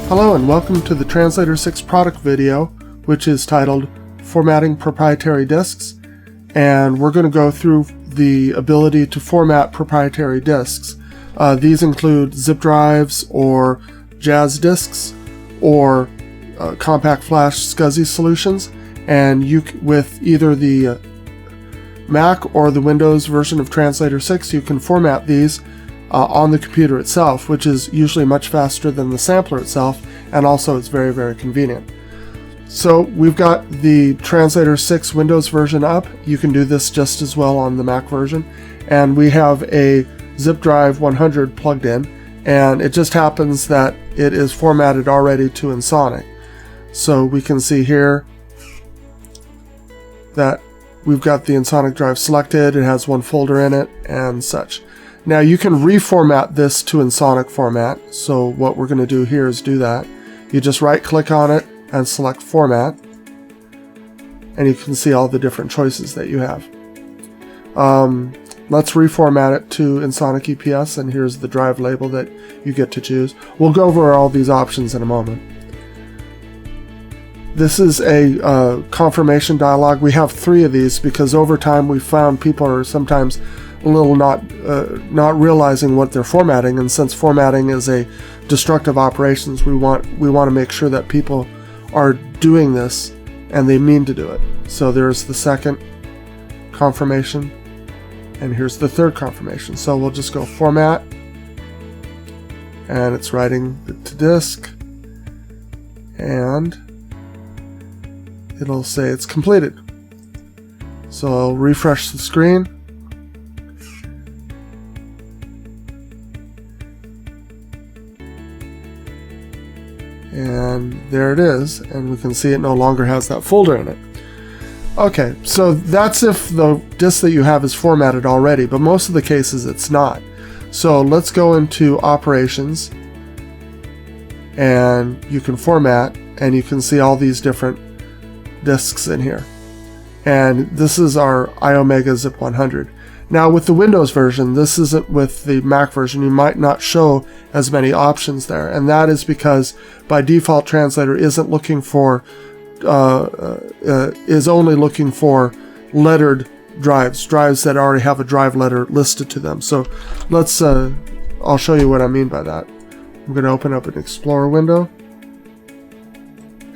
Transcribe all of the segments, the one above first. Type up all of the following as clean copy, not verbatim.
Hello and welcome to the Translator 6 product video, which is titled Formatting Proprietary Disks, and we're going to go through the ability to format proprietary disks. These include zip drives or Jazz disks or compact flash SCSI solutions, and with either the Mac or the Windows version of Translator 6 you can format these on the computer itself, which is usually much faster than the sampler itself, and also it's very, very convenient. So we've got the Translator 6 Windows version up. You can do this just as well on the Mac version, and we have a zip drive 100 plugged in, and it just happens that it is formatted already to Ensoniq. So we can see here that we've got the Ensoniq drive selected, it has one folder in it, and such. Now you can reformat this to Ensoniq format, so what we're going to do here is do that. You just right click on it and select format, and you can see all the different choices that you have. Let's reformat it to Ensoniq EPS, and here's the drive label that you get to choose. We'll go over all these options in a moment. This is a confirmation dialog. We have 3 of these because over time we found people are sometimes a little not realizing what they're formatting, and since formatting is a destructive operations, we want to make sure that people are doing this and they mean to do it. So there's the second confirmation, and here's the third confirmation. So we'll just go format, and it's writing to disk, and it'll say it's completed. So I'll refresh the screen, and there it is, and we can see it no longer has that folder in it. Okay, so that's if the disk that you have is formatted already, but most of the cases it's not. So let's go into operations, and you can format, and you can see all these different disks in here. And this is our iOmega Zip 100. Now with the Windows version, this isn't with the Mac version, you might not show as many options there, and that is because by default Translator isn't looking for is only looking for lettered drives that already have a drive letter listed to them. So let's I'll show you what I mean by that. I'm going to open up an Explorer window,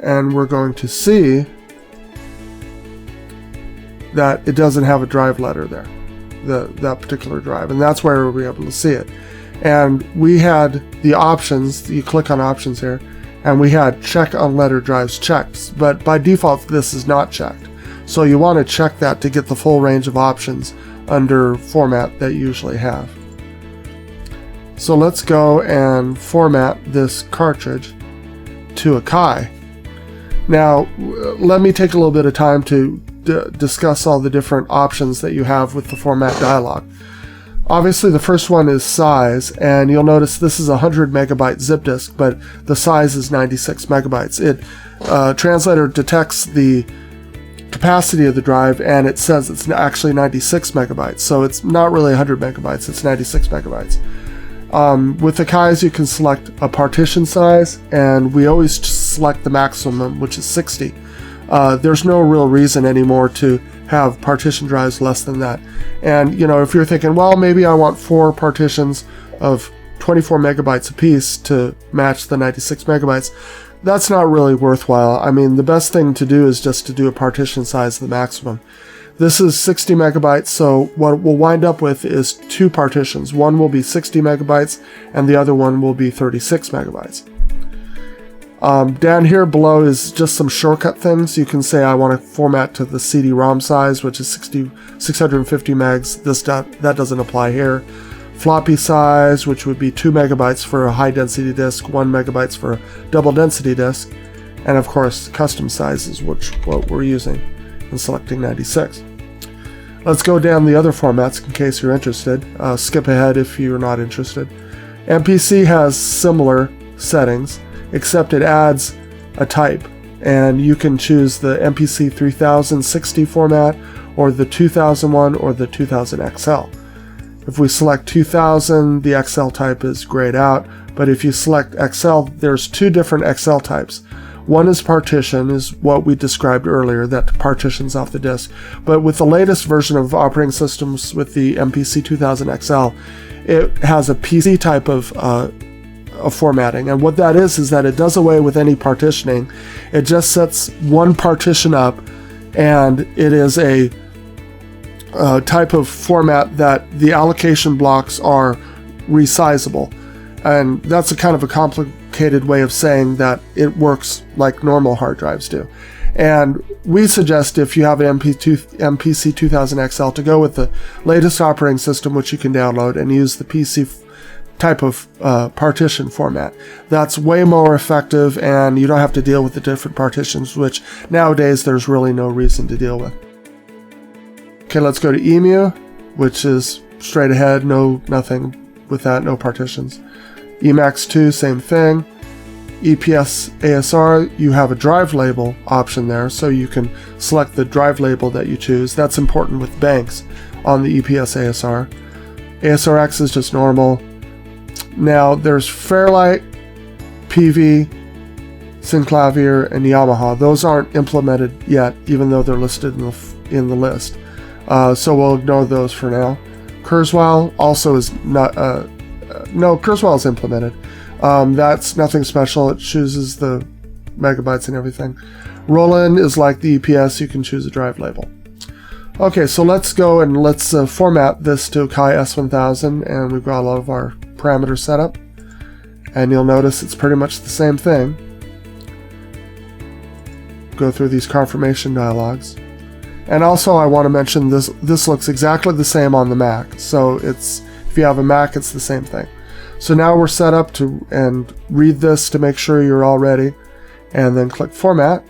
and we're going to see that it doesn't have a drive letter there, that particular drive, and that's where we'll be able to see it. And we had the options, you click on options here, and we had check unlettered drives checked, but by default this is not checked. So you want to check that to get the full range of options under format that you usually have. So let's go and format this cartridge to Akai. Now let me take a little bit of time to discuss all the different options that you have with the format dialog. Obviously the first one is size, and you'll notice this is a 100 megabyte zip disk, but the size is 96 megabytes. Translator detects the capacity of the drive, and it says it's actually 96 megabytes, so it's not really 100 megabytes, it's 96 megabytes. With the Akais you can select a partition size, and we always select the maximum, which is 60. There's no real reason anymore to have partition drives less than that. And you know, if you're thinking, well, maybe I want 4 partitions of 24 megabytes apiece to match the 96 megabytes, that's not really worthwhile. I mean, the best thing to do is just to do a partition size of the maximum. This is 60 megabytes, so what we'll wind up with is 2 partitions. One will be 60 megabytes, and the other one will be 36 megabytes. Down here below is just some shortcut things. You can say I want to format to the CD-ROM size, which is 650 megs. That doesn't apply here. Floppy size, which would be 2 megabytes for a high density disk, 1 megabytes for a double density disk, and of course custom sizes, which what we're using, and selecting 96. Let's go down the other formats in case you're interested. Skip ahead if you're not interested. MPC has similar settings, except it adds a type, and you can choose the MPC 3060 format or the 2001 or the 2000 XL. If we select 2000, the XL type is grayed out. But if you select XL, there's two different XL types. One is partition, is what we described earlier, that partitions off the disk. But with the latest version of operating systems with the MPC 2000 XL, it has a PC type of formatting. And what that is that it does away with any partitioning. It just sets one partition up, and it is a type of format that the allocation blocks are resizable. And that's a kind of a complicated way of saying that it works like normal hard drives do. And we suggest, if you have an MPC 2000 XL, to go with the latest operating system, which you can download, and use the PC type of partition format. That's way more effective, and you don't have to deal with the different partitions, which nowadays there's really no reason to deal with. Okay, let's go to EMU, which is straight ahead, nothing with that, no partitions. Emacs2, same thing. EPS ASR, you have a drive label option there, so you can select the drive label that you choose. That's important with banks on the EPS ASR. ASRX is just normal. Now there's Fairlight, PV, Synclavier, and Yamaha. Those aren't implemented yet, even though they're listed in the list. So we'll ignore those for now. Kurzweil also is not. No, Kurzweil is implemented. That's nothing special. It chooses the megabytes and everything. Roland is like the EPS. You can choose a drive label. Okay, so let's go and let's format this to Akai S1000, and we've got all of our parameters set up. And you'll notice it's pretty much the same thing. Go through these confirmation dialogues. And also I want to mention this looks exactly the same on the Mac. So it's, if you have a Mac, it's the same thing. So now we're set up to and read this to make sure you're all ready, and then click Format.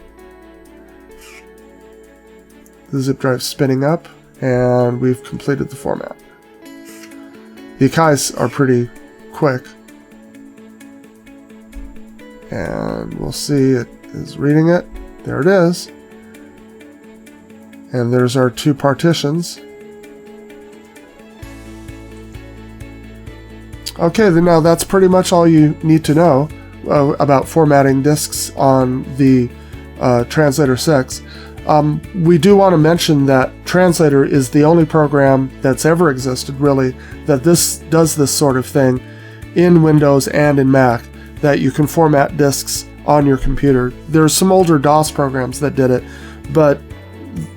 The zip drive's spinning up, and we've completed the format. The Akais are pretty quick, and we'll see it is reading it. There it is. And there's our two partitions. Okay, then now that's pretty much all you need to know about formatting disks on the Translator 6. We do want to mention that Translator is the only program that's ever existed, really, that does this sort of thing in Windows and in Mac, that you can format disks on your computer. There's some older DOS programs that did it, but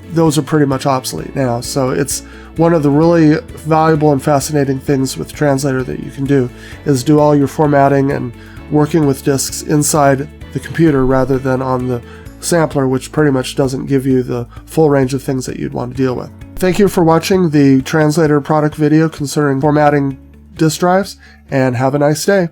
those are pretty much obsolete now. So it's one of the really valuable and fascinating things with Translator that you can do, is do all your formatting and working with disks inside the computer rather than on the sampler, which pretty much doesn't give you the full range of things that you'd want to deal with. Thank you for watching the Translator product video concerning formatting disk drives, and have a nice day.